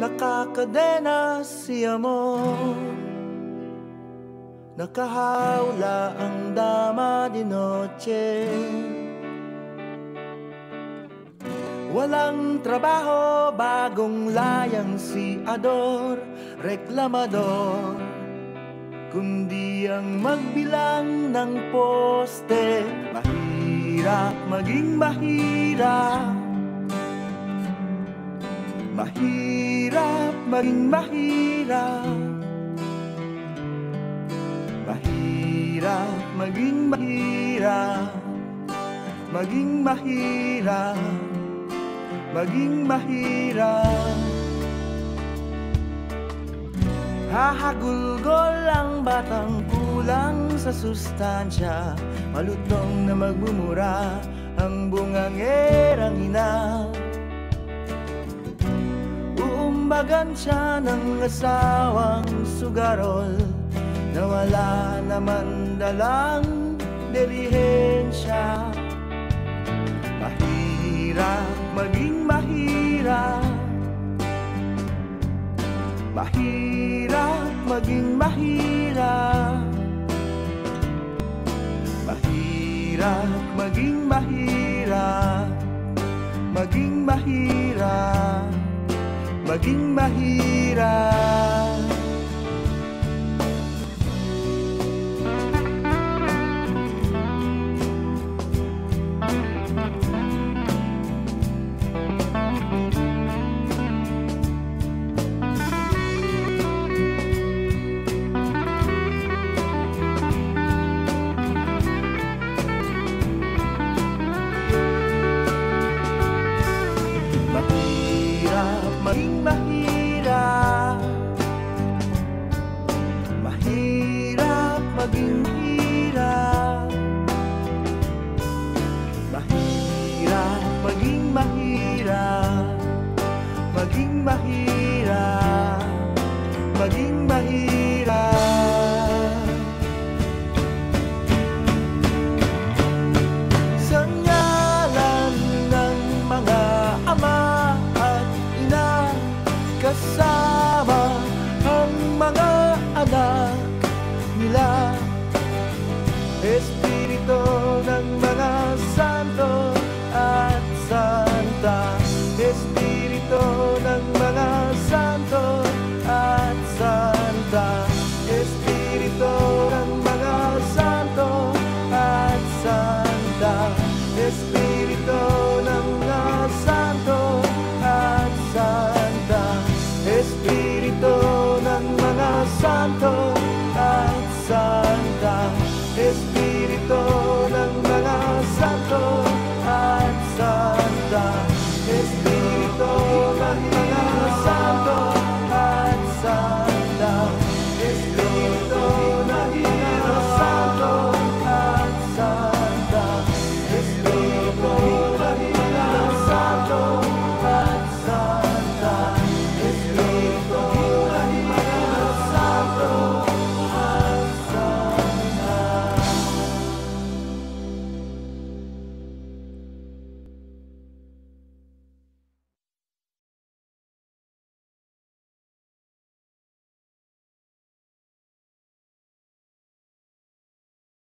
Nakakadena si amor, nakahawla ang dama di noche. Walang trabaho, bagong layang si Ador, reklamador, kundi ang magbilang ng poste. Mahirap maging mahirap, mahirap maging mahirap, mahirap maging mahirap, maging mahirap, maging mahirap. Hahagulgol ang batang kulang sa sustansya, malutong na magmumura ang bungangerang ina. Uumbagan siya ng asawang sugarol na wala naman dalang delihensya. Mahirap maging mahirap, mahirap maging mahirap, mahirap maging mahirap, maging mahirap, maging mahirap. Maging mahirap, mahirap maging mahirap, mahirap maging mahirap, maging mahirap, maging mahirap. Sa ngalan ng mga ama at ina, kasama ang mga anak nila, Espiritu ng mga santo at santa, Espiritu ng mga santo at santa, Espiritu ng mga santo at santa, Espiritu ng mga santo at santa, Espiritu ng mga santo at santa, Espiritu ng mga santo at santa, Espiritu